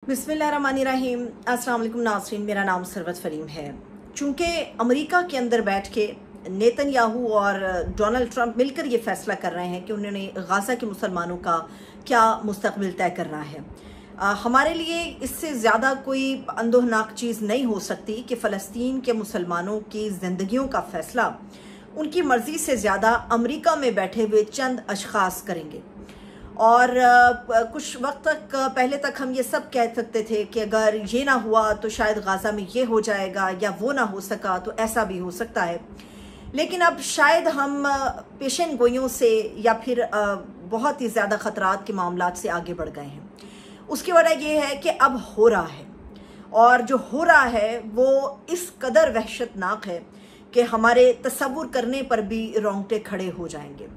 बिस्मिल्लाहिर्रहमानिर्रहीम। अस्सलाम वालेकुम नाज़रीन, मेरा नाम सरवत फरीम है। चूँकि अमेरिका के अंदर बैठ के नेतन्याहू और डोनाल्ड ट्रंप मिलकर ये फैसला कर रहे हैं कि उन्होंने गाज़ा के मुसलमानों का क्या मुस्तकबिल तय करना है, हमारे लिए इससे ज़्यादा कोई अंदोहनाक चीज़ नहीं हो सकती कि फ़लस्तीन के मुसलमानों की ज़िंदगियों का फ़ैसला उनकी मर्ज़ी से ज़्यादा अमेरिका में बैठे हुए चंद अशख़ास करेंगे। और कुछ वक्त तक पहले तक हम ये सब कह सकते थे कि अगर ये ना हुआ तो शायद गाज़ा में ये हो जाएगा, या वो ना हो सका तो ऐसा भी हो सकता है। लेकिन अब शायद हम पेशन गोइयों से या फिर बहुत ही ज़्यादा ख़तरात के मामलात से आगे बढ़ गए हैं। उसकी वजह ये है कि अब हो रहा है, और जो हो रहा है वो इस कदर वहशतनाक है कि हमारे तसव्वुर करने पर भी रोंगटे खड़े हो जाएंगे।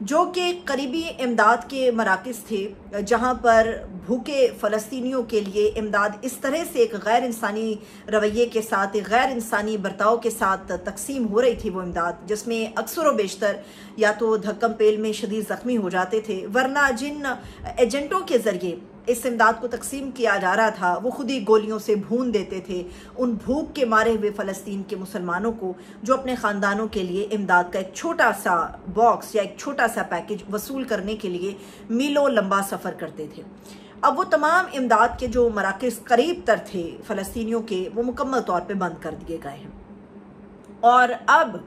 जो कि करीबी इमदाद के मराकज़ थे, जहाँ पर भूखे फ़लस्तीनियों के लिए इमदाद इस तरह से एक गैर इंसानी रवैये के साथ, एक गैर इंसानी बर्ताव के साथ तकसीम हो रही थी वो इमदाद, जिसमें अक्सर व बेशतर या तो धक्कम पेल में शदीद ज़ख्मी हो जाते थे, वरना जिन एजेंटों के ज़रिए इस इमदाद को तकसीम किया जा रहा था वो खुद ही गोलियों से भून देते थे उन भूख के मारे हुए फ़लस्तीन के मुसलमानों को, जो अपने ख़ानदानों के लिए इमदाद का एक छोटा सा बॉक्स या एक छोटा सा पैकेज वसूल करने के लिए मीलों लंबा सफ़र करते थे। अब वो तमाम इमदाद के जो मराकज़ करीब तर थे फ़लस्तीनियों के, वो मुकम्मल तौर पर बंद कर दिए गए हैं। और अब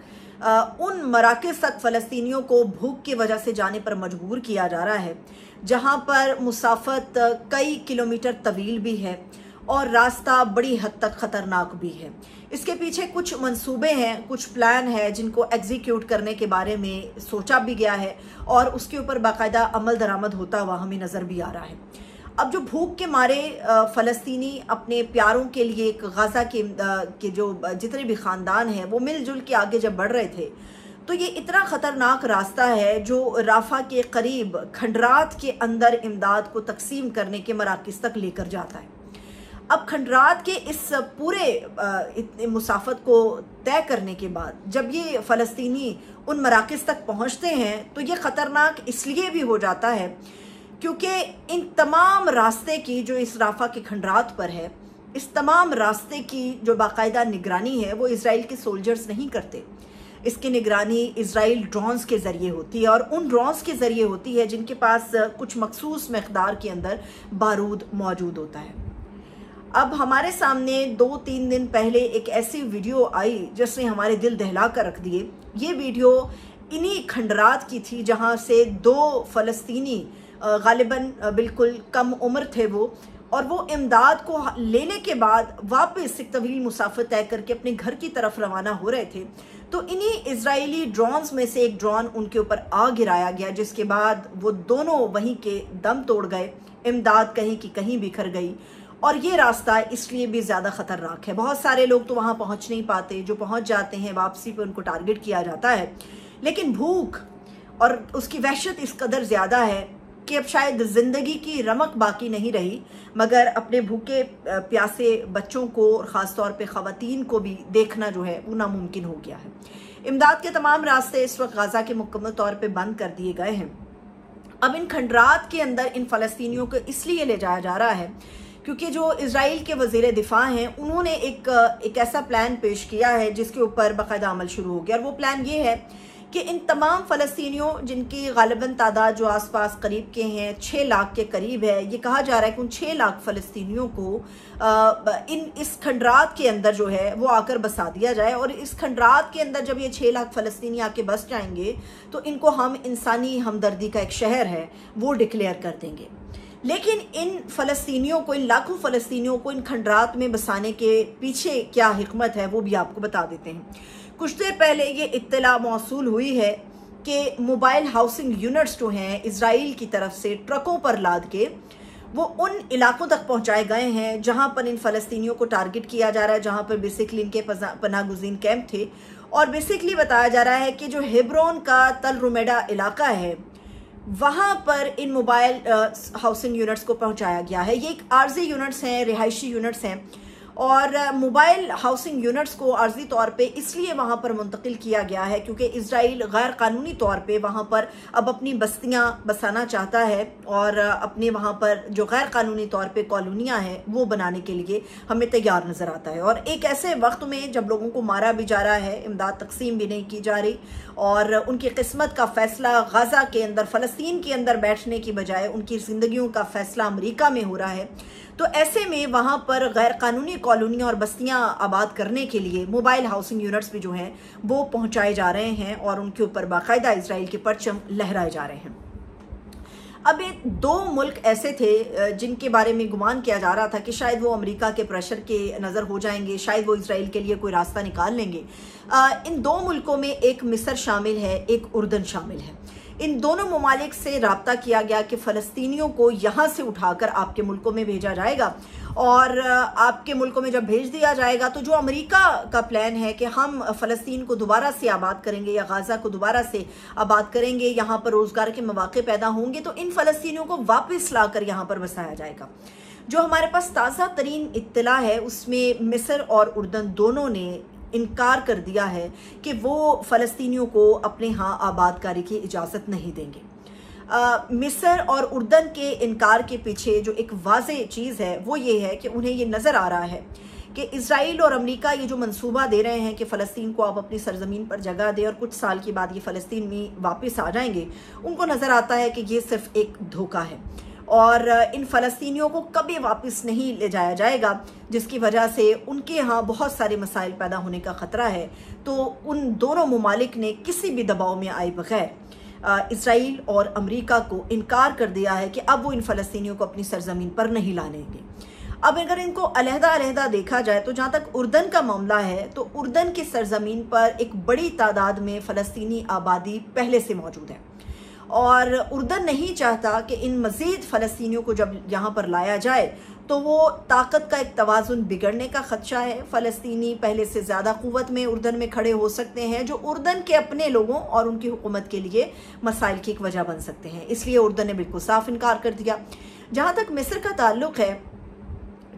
उन मराकज़ तक फ़लस्तीनियों को भूख की वजह से जाने पर मजबूर किया जा रहा है, जहाँ पर मुसाफत कई किलोमीटर तवील भी है और रास्ता बड़ी हद तक ख़तरनाक भी है। इसके पीछे कुछ मंसूबे हैं, कुछ प्लान है जिनको एग्जीक्यूट करने के बारे में सोचा भी गया है और उसके ऊपर बाकायदा अमल दरामद होता हुआ हमें नज़र भी आ रहा है। अब जो भूख के मारे फ़लस्तीनी अपने प्यारों के लिए गाज़ा के जो जितने भी ख़ानदान हैं वो मिलजुल के आगे जब बढ़ रहे थे, तो ये इतना ख़तरनाक रास्ता है जो राफ़ा के करीब खंडरात के अंदर इमदाद को तकसीम करने के मराकज़ तक लेकर जाता है। अब खंडरात के इस पूरे इतने मुसाफत को तय करने के बाद जब ये फ़लस्तीनी उन मराकज़ तक पहुँचते हैं तो ये ख़तरनाक इसलिए भी हो जाता है क्योंकि इन तमाम रास्ते की जो इस राफ़ा के खंडरात पर है, इस तमाम रास्ते की जो बाकायदा निगरानी है वो इज़राइल के सोल्जर्स नहीं करते। इसकी निगरानी इज़राइल ड्रोन्स के ज़रिए होती है, और उन ड्रोन्स के ज़रिए होती है जिनके पास कुछ मखसूस मकदार के अंदर बारूद मौजूद होता है। अब हमारे सामने 2-3 दिन पहले एक ऐसी वीडियो आई जिसने हमारे दिल दहला कर रख दिए। ये वीडियो इन्हीं खंडरात की थी जहाँ से 2 फ़लस्तीनी गालिबन बिल्कुल कम उम्र थे वो, और वो इमदाद को लेने के बाद वापस एक तवील मुसाफत तय करके अपने घर की तरफ रवाना हो रहे थे। तो इन्हीं इजरायली ड्रोन्स में से एक ड्रोन उनके ऊपर आ गिराया गया, जिसके बाद वो दोनों वहीं के दम तोड़ गए, इमदाद कहीं की कहीं बिखर गई। और ये रास्ता इसलिए भी ज़्यादा ख़तरनाक है, बहुत सारे लोग तो वहाँ पहुँच नहीं पाते, जो पहुँच जाते हैं वापसी पर उनको टारगेट किया जाता है। लेकिन भूख और उसकी वहशत इस कदर ज़्यादा है कि अब शायद ज़िंदगी की रमक बाकी नहीं रही, मगर अपने भूखे प्यासे बच्चों को और ख़ास तौर पे ख़वातीन को भी देखना जो है वो नामुमकिन हो गया है। इमदाद के तमाम रास्ते इस वक्त गाज़ा के मुकम्मल तौर पे बंद कर दिए गए हैं। अब इन खंडरात के अंदर इन फ़लस्तीनियों को इसलिए ले जाया जा रहा है क्योंकि जो इज़राइल के वज़ीर दिफ़ा हैं उन्होंने एक ऐसा प्लान पेश किया है जिसके ऊपर बाकायदा अमल शुरू हो गया। और वो प्लान ये है कि इन तमाम फ़लस्तीनियों, जिनकी गालिबन तादाद जो आसपास करीब के हैं 6 लाख के करीब है, ये कहा जा रहा है कि उन 6 लाख फ़लस्तीनियों को इस खंडरात के अंदर जो है वो आकर बसा दिया जाए। और इस खंडरात के अंदर जब ये 6 लाख फ़लस्तीनी आके बस जाएंगे तो इनको हम इंसानी हमदर्दी का एक शहर है वो डिक्लेयर कर देंगे। लेकिन इन फ़लस्तीनियों को, इन लाखों फ़लस्तीनियों को इन खंडरात में बसाने के पीछे क्या हिकमत है वो भी आपको बता देते हैं। कुछ देर पहले ये इत्तला मौसूल हुई है कि मोबाइल हाउसिंग यूनिट्स जो हैं इज़राइल की तरफ से ट्रकों पर लाद के वो उन इलाकों तक पहुंचाए गए हैं जहां पर इन फ़लस्तीनियों को टारगेट किया जा रहा है, जहां पर बेसिकली इनके पनाहगुज़ीन कैंप थे। और बेसिकली बताया जा रहा है कि जो हेब्रोन का तल रुमेडा इलाका है वहाँ पर इन मोबाइल हाउसिंग यूनिट्स को पहुँचाया गया है। ये एक आर्जी यूनिट्स हैं, रिहायशी यूनिट्स हैं, और मोबाइल हाउसिंग यूनिट्स को अर्जी तौर पे इसलिए वहां पर मुंतकिल किया गया है क्योंकि इजराइल गैर कानूनी तौर पे वहां पर अब अपनी बस्तियां बसाना चाहता है और अपने वहां पर जो गैर कानूनी तौर पे कॉलोनियां हैं वो बनाने के लिए हमें तैयार नजर आता है। और एक ऐसे वक्त में जब लोगों को मारा भी जा रहा है, इमदाद तकसीम भी नहीं की जा रही और उनकी किस्मत का फैसला गाजा के अंदर, फलस्तीन के अंदर बैठने की बजाय उनकी जिंदगियों का फैसला अमेरिका में हो रहा है, तो ऐसे में वहां पर गैर कानूनी कॉलोनियां और बस्तियां आबाद करने के लिए मोबाइल हाउसिंग यूनिट्स भी जो हैं वो पहुंचाए जा रहे हैं और उनके ऊपर बाकायदा इजराइल के परचम लहराए जा रहे हैं। अब ये दो मुल्क ऐसे थे जिनके बारे में गुमान किया जा रहा था कि शायद वो अमेरिका के प्रेशर के नज़र हो जाएंगे, शायद वो इजराइल के लिए कोई रास्ता निकाल लेंगे। इन दो मुल्कों में एक मिस्र शामिल है, एक उर्दन शामिल है। इन दोनों ममालिक से राब्ता किया गया कि फ़लस्तीनियों को यहाँ से उठाकर आपके मुल्कों में भेजा जाएगा और आपके मुल्कों में जब भेज दिया जाएगा तो जो अमेरिका का प्लान है कि हम फ़लस्तीन को दोबारा से आबाद करेंगे या गाज़ा को दोबारा से आबाद करेंगे, यहाँ पर रोज़गार के मौके पैदा होंगे तो इन फ़लस्तीनियों को वापस लाकर यहाँ पर बसाया जाएगा। जो हमारे पास ताज़ा तरीन इत्तला है उसमें मिस्र और उर्दन दोनों ने इनकार कर दिया है कि वो फ़लस्तीनियों को अपने यहाँ आबादकारी की इजाज़त नहीं देंगे। मिस्र और उर्दन के इनकार के पीछे जो एक वाज़े चीज़ है वो ये है कि उन्हें ये नज़र आ रहा है कि इजराइल और अमेरिका ये जो मंसूबा दे रहे हैं कि फ़लस्तीन को आप अपनी सरजमीन पर जगह दें और कुछ साल के बाद ये फ़लस्तीन में वापस आ जाएंगे, उनको नज़र आता है कि ये सिर्फ एक धोखा है और इन फ़लस्तीनियों को कभी वापस नहीं ले जाया जाएगा, जिसकी वजह से उनके यहाँ बहुत सारे मसाइल पैदा होने का ख़तरा है। तो उन दोनों ममालिक ने किसी भी दबाव में आए बगैर इजराइल और अमेरिका को इनकार कर दिया है कि अब वो इन फ़लस्तीनियों को अपनी सरजमीन पर नहीं लानेंगे। अब अगर इनको अलहदा देखा जाए तो जहाँ तक उर्दन का मामला है तो उर्दन की सरजमीन पर एक बड़ी तादाद में फ़लस्तीनी आबादी पहले से मौजूद है और उर्दन नहीं चाहता कि इन मज़ीद फ़लस्तीनियों को जब यहाँ पर लाया जाए तो वो ताकत का एक तवाज़ुन बिगड़ने का ख़दशा है। फ़लस्तीनी पहले से ज़्यादा क़ुव्वत में उर्दन में खड़े हो सकते हैं जो उर्दन के अपने लोगों और उनकी हुकूमत के लिए मसाइल की एक वजह बन सकते हैं, इसलिए उर्दन ने बिल्कुल साफ इनकार कर दिया। जहाँ तक मिस्र का ताल्लुक़ है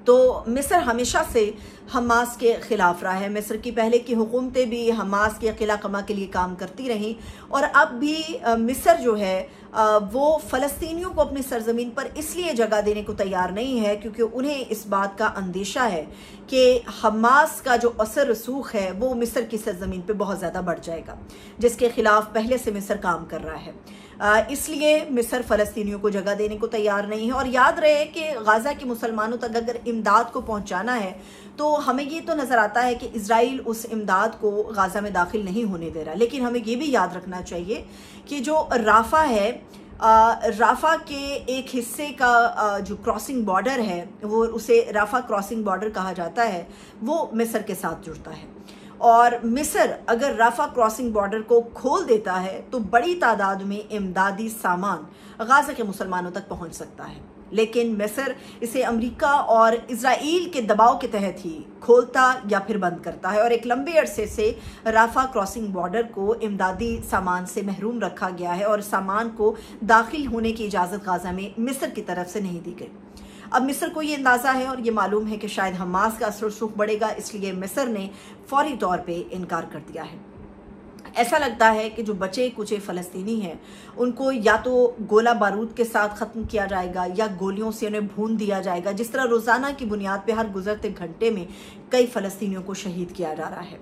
तो मिस्र हमेशा से हमास के ख़िलाफ़ रहा है। मिस्र की पहले की हुकूमतें भी हमास के क़िला कमा के लिए काम करती रहीं और अब भी मिस्र जो है वो फ़लस्तीनियों को अपनी सरजमीन पर इसलिए जगह देने को तैयार नहीं है क्योंकि उन्हें इस बात का अंदेशा है कि हमास का जो असर रसूख है वो मिस्र की सरजमीन पर बहुत ज़्यादा बढ़ जाएगा, जिसके ख़िलाफ़ पहले से मिस्र काम कर रहा है। इसलिए मिस्र फ़लस्तीनियों को जगह देने को तैयार नहीं है। और याद रहे कि गाज़ा के मुसलमानों तक अगर इमदाद को पहुंचाना है तो हमें ये तो नज़र आता है कि इजराइल उस इमदाद को गाज़ा में दाखिल नहीं होने दे रहा, लेकिन हमें ये भी याद रखना चाहिए कि जो राफा है, राफा के एक हिस्से का जो क्रॉसिंग बॉर्डर है वो उसे राफा क्रॉसिंग बॉर्डर कहा जाता है, वो मिस्र के साथ जुड़ता है और मिस्र अगर राफा क्रॉसिंग बॉर्डर को खोल देता है तो बड़ी तादाद में इमदादी सामान गाज़ा के मुसलमानों तक पहुंच सकता है। लेकिन मिस्र इसे अमेरिका और इजराइल के दबाव के तहत ही खोलता या फिर बंद करता है और एक लंबे अरसे से राफा क्रॉसिंग बॉर्डर को इमदादी सामान से महरूम रखा गया है और सामान को दाखिल होने की इजाज़त गाज़ा में मिस्र की तरफ से नहीं दी गई। अब मिस्र को ये अंदाज़ा है और ये मालूम है कि शायद हमास का असर रसूख बढ़ेगा, इसलिए मिस्र ने फौरी तौर पे इनकार कर दिया है। ऐसा लगता है कि जो बचे कुचे फ़लस्तीनी हैं उनको या तो गोला बारूद के साथ ख़त्म किया जाएगा या गोलियों से उन्हें भून दिया जाएगा, जिस तरह रोज़ाना की बुनियाद पे हर गुजरते घंटे में कई फ़लस्तीनियों को शहीद किया जा रहा है।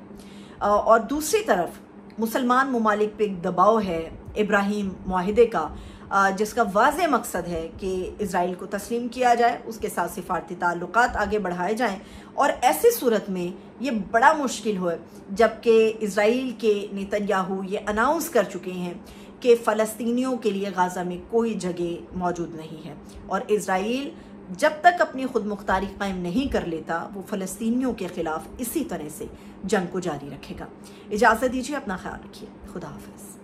और दूसरी तरफ मुसलमान ममालिक पे एक दबाव है इब्राहीम मुआहिदे का, जिसका वाज़े मकसद है कि इजराइल को तस्लीम किया जाए, उसके साथ सिफारती ताल्लुकात आगे बढ़ाए जाएं और ऐसी सूरत में ये बड़ा मुश्किल हो जबकि इजराइल के नेतन्याहू ये अनाउंस कर चुके हैं कि फ़लस्तीनियों के लिए गाज़ा में कोई जगह मौजूद नहीं है और इजराइल जब तक अपनी खुद मुख्तारी कायम नहीं कर लेता वो फ़लस्तीनियों के ख़िलाफ़ इसी तरह से जंग को जारी रखेगा। इजाज़त दीजिए, अपना ख्याल रखिए, खुदा हाफ़िज़।